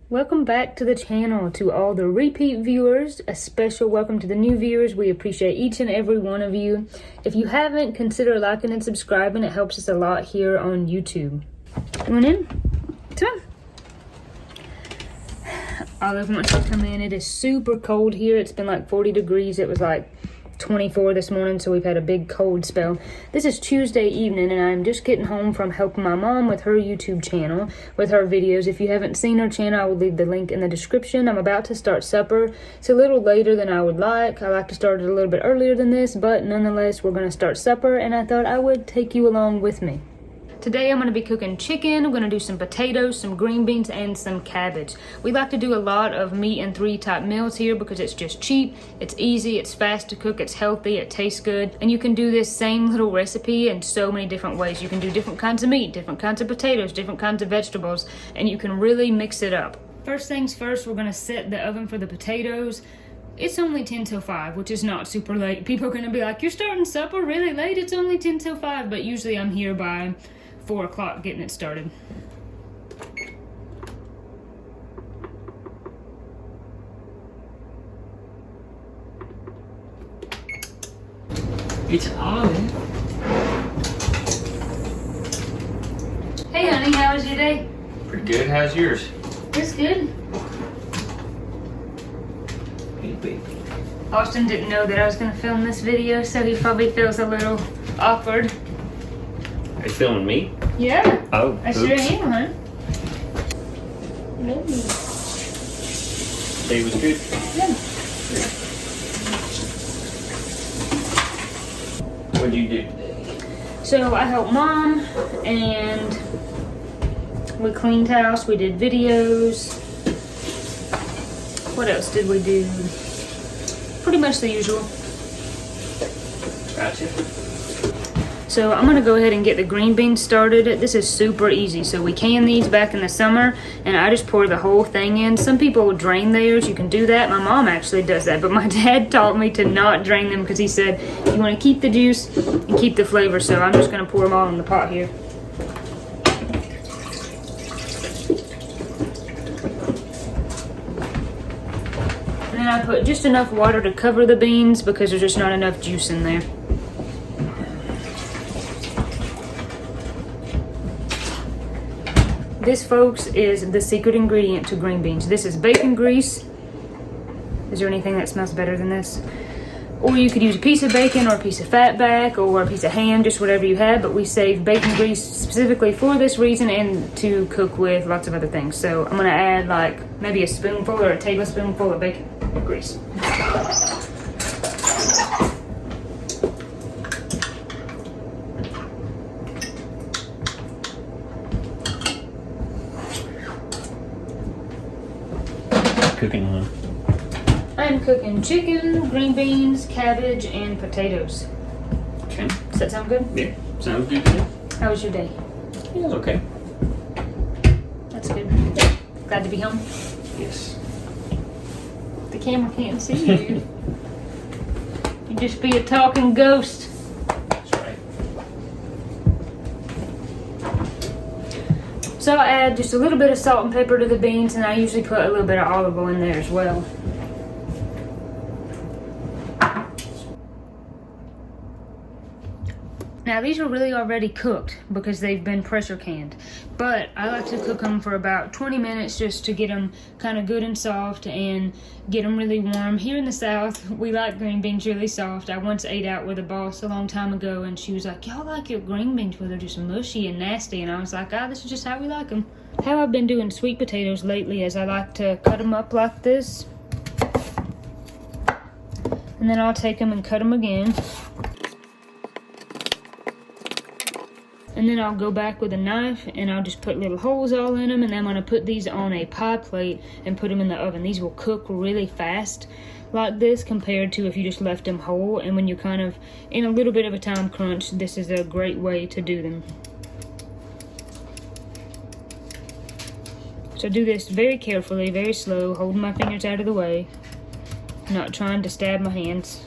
Welcome back to the channel. To all the repeat viewers, a special welcome to the new viewers. We appreciate each and every one of you. If you haven't, consider liking and subscribing. It helps us a lot here on YouTube. Come on in. Come on. Olive wants to come in. It is super cold here. It's been like 40 degrees. It was like 24 this morning, so we've had a big cold spell. This is Tuesday evening, and I'm just getting home from helping my mom with her YouTube channel, with her videos. If you haven't seen her channel, I will leave the link in the description. I'm about to start supper. It's a little later than I would like. I like to start it a little bit earlier than this, but nonetheless, we're going to start supper, and I thought I would take you along with me. Today I'm going to be cooking chicken. I'm going to do some potatoes, some green beans, and some cabbage. We like to do a lot of meat and three type meals here because it's just cheap, it's easy, it's fast to cook, it's healthy, it tastes good. And you can do this same little recipe in so many different ways. You can do different kinds of meat, different kinds of potatoes, different kinds of vegetables, and you can really mix it up. First things first, we're going to set the oven for the potatoes. It's only 10 till 5, which is not super late. People are going to be like, you're starting supper really late? It's only 10 till 5, but usually I'm here by 4 o'clock getting it started. It's on. Hey honey, how was your day? Pretty good. How's yours? It's good. Hey, baby. Austin didn't know that I was going to film this video, so he probably feels a little awkward. Are you filming me? Yeah. Oh, I sure am, huh? Day was good. Yeah. What'd you do today? So I helped Mom, and we cleaned house, we did videos. What else did we do? Pretty much the usual. Gotcha. So I'm gonna go ahead and get the green beans started. This is super easy. So we can these back in the summer, and I just pour the whole thing in. Some people drain theirs, you can do that. My mom actually does that, but my dad taught me to not drain them because he said you wanna keep the juice and keep the flavor. So I'm just gonna pour them all in the pot here. And then I put just enough water to cover the beans because there's just not enough juice in there. This, folks, is the secret ingredient to green beans. This is bacon grease. Is there anything that smells better than this? Or you could use a piece of bacon or a piece of fat back or a piece of ham, just whatever you have. But we save bacon grease specifically for this reason and to cook with lots of other things. So I'm going to add like maybe a spoonful or a tablespoonful of bacon grease. Cooking one. I'm cooking chicken, green beans, cabbage, and potatoes. Okay. Does that sound good? Yeah. Sounds good. How was your day? Yeah, it was okay. That's good. Glad to be home. Yes. The camera can't see you. You just be a talking ghost. That's right. So I add just a little bit of salt and pepper to the beans, and I usually put a little bit of olive oil in there as well. Now these are really already cooked because they've been pressure canned, but I like to cook them for about 20 minutes just to get them kind of good and soft and get them really warm. Here in the South, we like green beans really soft. I once ate out with a boss a long time ago, and she was like, y'all like your green beans where they're just mushy and nasty, and I was like, this is just how we like them. How I've been doing sweet potatoes lately is I like to cut them up like this, and then I'll take them and cut them again. And then I'll go back with a knife and I'll just put little holes all in them, and then I'm going to put these on a pie plate and put them in the oven. These will cook really fast like this compared to if you just left them whole, and when you're kind of in a little bit of a time crunch, this is a great way to do them. So do this very carefully, very slow, holding my fingers out of the way, not trying to stab my hands.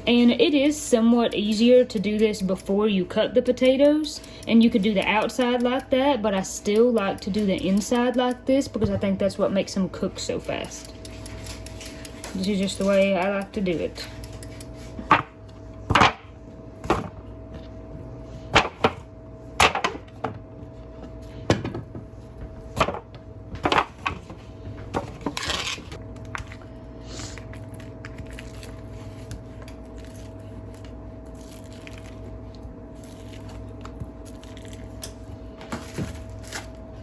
And it is somewhat easier to do this before you cut the potatoes, And you could do the outside like that, but I still like to do the inside like this because I think that's what makes them cook so fast. This is just the way I like to do it.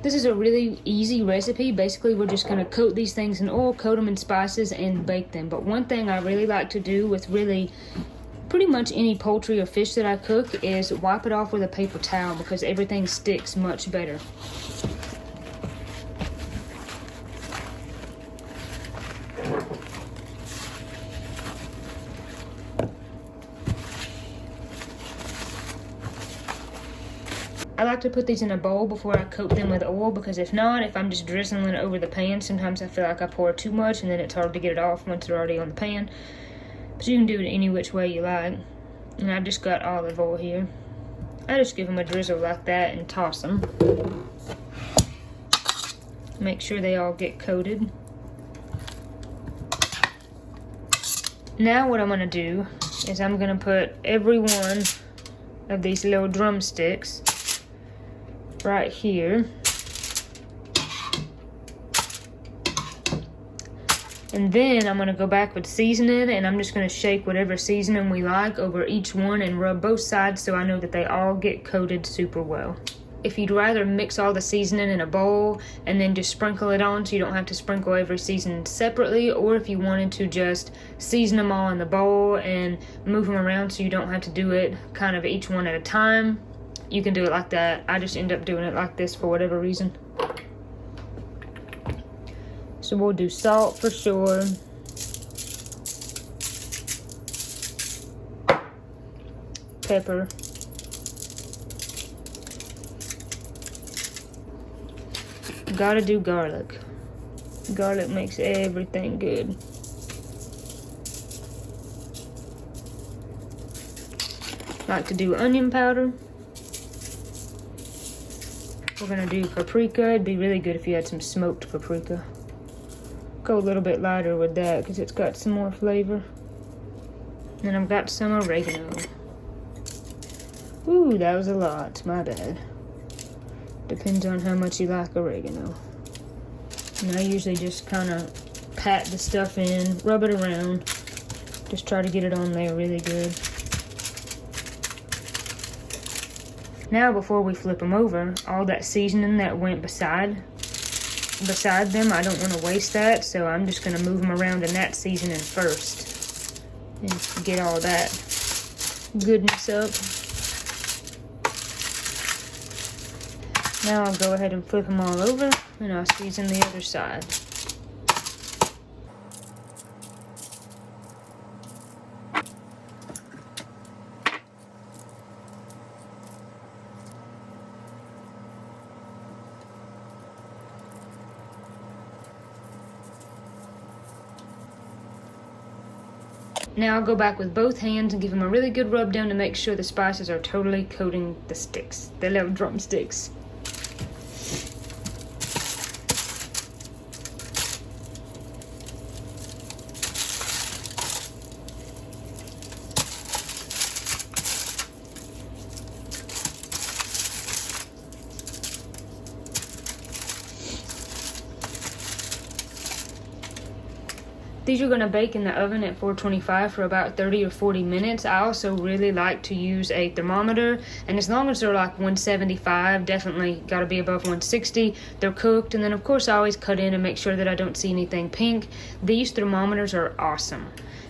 This is a really easy recipe. Basically, we're just gonna coat these things in oil, coat them in spices, and bake them. But one thing I really like to do with pretty much any poultry or fish that I cook is wipe it off with a paper towel because everything sticks much better. I like to put these in a bowl before I coat them with oil because if not, if I'm just drizzling it over the pan, sometimes I feel like I pour too much and then it's hard to get it off once they're already on the pan. But you can do it any which way you like. And I just got olive oil here. I just give them a drizzle like that and toss them. Make sure they all get coated. Now what I'm going to do is I'm going to put every one of these little drumsticks right here. And then I'm going to go back with seasoning, and I'm just going to shake whatever seasoning we like over each one and rub both sides so I know that they all get coated super well. If you'd rather mix all the seasoning in a bowl and then just sprinkle it on so you don't have to sprinkle every seasoning separately, or if you wanted to just season them all in the bowl and move them around so you don't have to do it kind of each one at a time, you can do it like that. I just end up doing it like this for whatever reason. So we'll do salt for sure. Pepper. Gotta do garlic. Garlic makes everything good. Like to do onion powder. We're gonna do paprika. It'd be really good if you had some smoked paprika. Go a little bit lighter with that because it's got some more flavor. And I've got some oregano. Ooh, that was a lot. My bad. Depends on how much you like oregano. And I usually just kind of pat the stuff in, rub it around. Just try to get it on there really good. Now before we flip them over, all that seasoning that went beside them, I don't want to waste that, so I'm just going to move them around in that seasoning first and get all that goodness up. Now I'll go ahead and flip them all over and I'll season the other side. Now I'll go back with both hands and give them a really good rub down to make sure the spices are totally coating the sticks, the little drumsticks. These are going to bake in the oven at 425 for about 30 or 40 minutes. I also really like to use a thermometer, and as long as they're like 175, definitely got to be above 160, they're cooked. And then of course I always cut in and make sure that I don't see anything pink. These thermometers are awesome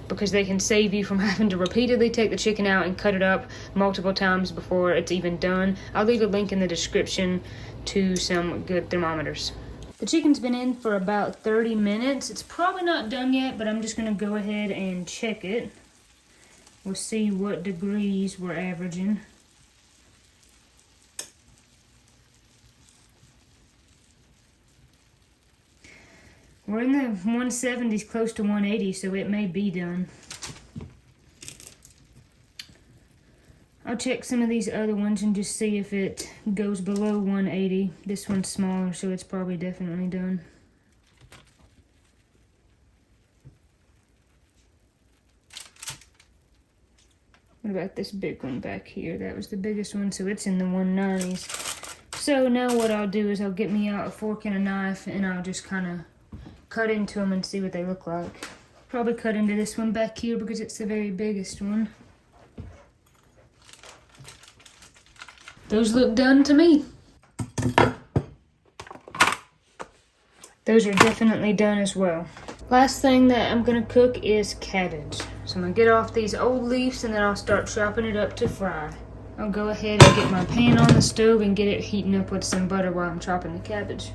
because they can save you from having to repeatedly take the chicken out and cut it up multiple times before it's even done. I'll leave a link in the description to some good thermometers. The chicken's been in for about 30 minutes. It's probably not done yet, but I'm just going to go ahead and check it. We'll see what degrees we're averaging. We're in the 170s, close to 180, so it may be done. I'll check some of these other ones and just see if it goes below 180. This one's smaller, so it's probably definitely done. What about this big one back here? That was the biggest one, so it's in the 190s. So now what I'll do is I'll get me out a fork and a knife, and I'll just kind of cut into them and see what they look like. Probably cut into this one back here because it's the very biggest one. Those look done to me. Those are definitely done as well. Last thing that I'm gonna cook is cabbage. So I'm gonna get off these old leaves and then I'll start chopping it up to fry. I'll go ahead and get my pan on the stove and get it heating up with some butter while I'm chopping the cabbage.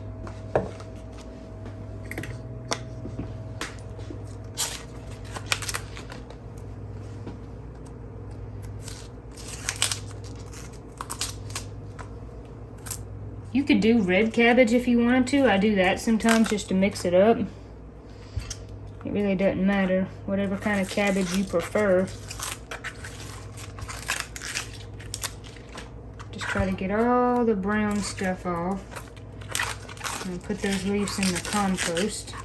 You could do red cabbage if you wanted to. I do that sometimes just to mix it up. It really doesn't matter, whatever kind of cabbage you prefer. Just try to get all the brown stuff off. And put those leaves in the compost.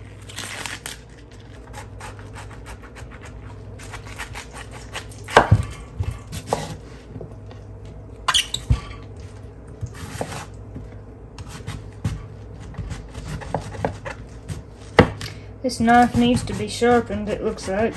This knife needs to be sharpened, it looks like.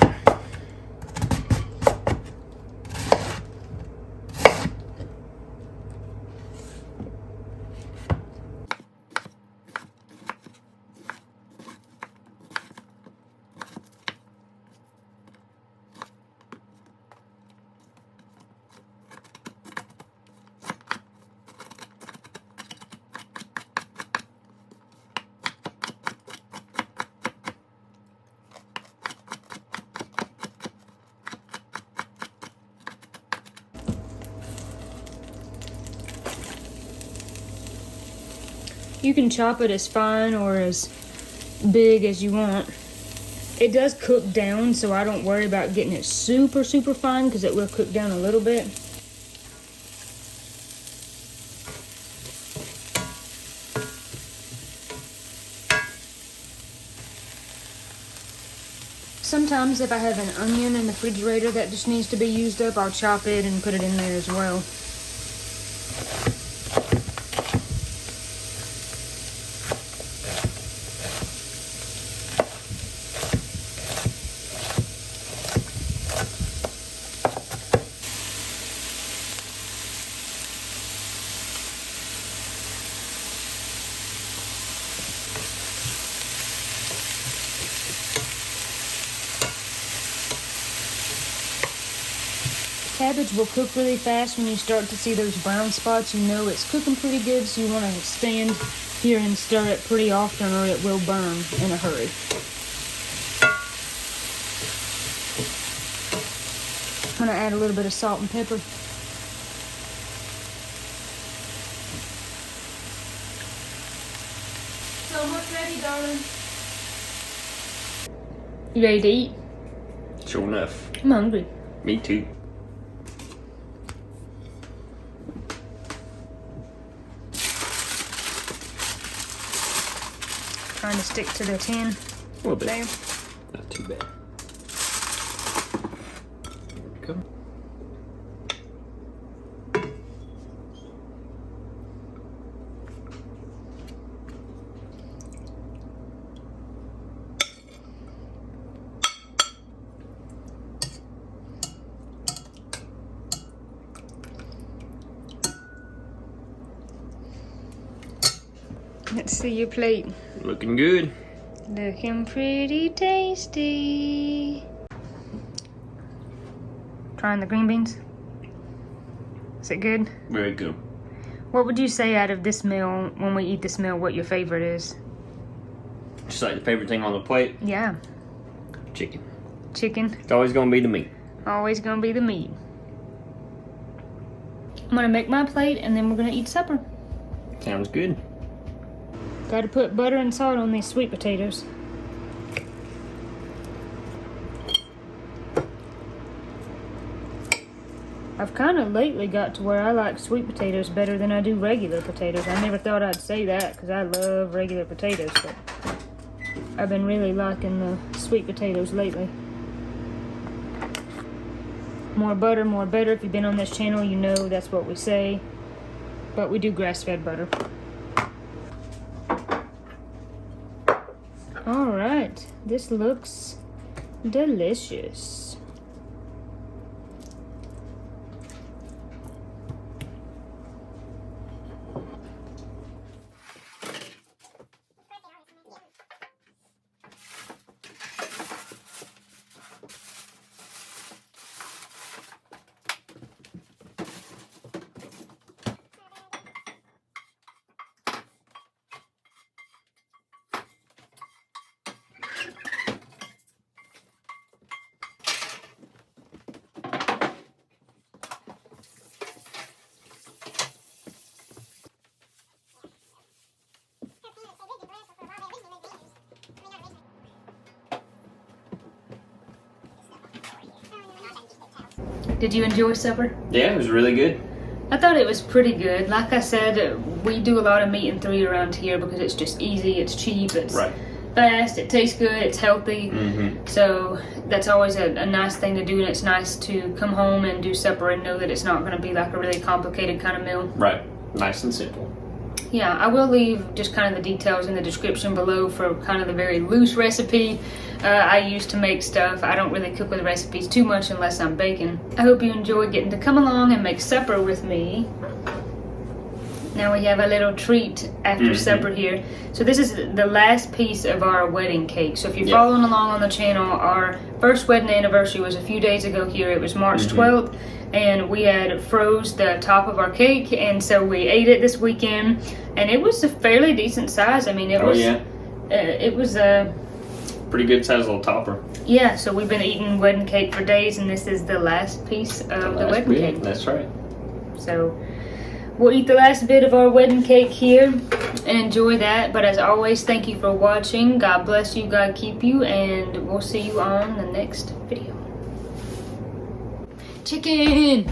You can chop it as fine or as big as you want. It does cook down, so I don't worry about getting it super fine because it will cook down a little bit. Sometimes if I have an onion in the refrigerator that just needs to be used up, I'll chop it and put it in there as well. Cabbage will cook really fast. When you start to see those brown spots, you know it's cooking pretty good, so you want to stand here and stir it pretty often or it will burn in a hurry. I'm going to add a little bit of salt and pepper. So almost ready, darling. You ready to eat? Sure enough. I'm hungry. Me too. Trying to stick to the tin. A little bit. There. Not too bad. There we go. Let's see your plate. Looking good. Looking pretty tasty. Trying the green beans? Is it good? Very good. What would you say out of this meal, when we eat this meal, what your favorite is? Just like the favorite thing on the plate? Yeah. Chicken. Chicken. It's always gonna be the meat. Always gonna be the meat. I'm gonna make my plate and then we're gonna eat supper. Sounds good. Gotta put butter and salt on these sweet potatoes. I've kind of lately got to where I like sweet potatoes better than I do regular potatoes. I never thought I'd say that because I love regular potatoes, but I've been really liking the sweet potatoes lately. More butter, more better. If you've been on this channel, you know that's what we say. But we do grass-fed butter. All right, this looks delicious. Did you enjoy supper? Yeah, it was really good. I thought it was pretty good. Like I said, we do a lot of meat and 3 around here because it's just easy, it's cheap, it's fast, it tastes good, it's healthy. So that's always a nice thing to do, and it's nice to come home and do supper and know that it's not going to be like a really complicated kind of meal. Right. Nice and simple. Yeah, I will leave just kind of the details in the description below for kind of the very loose recipe I use to make stuff. I don't really cook with recipes too much unless I'm baking. I hope you enjoy getting to come along and make supper with me. Now we have a little treat after supper here. So this is the last piece of our wedding cake. So if you're following along on the channel, our first wedding anniversary was a few days ago here. It was March 12th. And we had froze the top of our cake, and so we ate it this weekend, and it was a fairly decent size. I mean, it was a pretty good size little topper. Yeah, so we've been eating wedding cake for days, and this is the last piece of the wedding cake. That's right. So we'll eat the last bit of our wedding cake here and enjoy that. But as always, thank you for watching. God bless you, God keep you, and we'll see you on the next video. Chicken!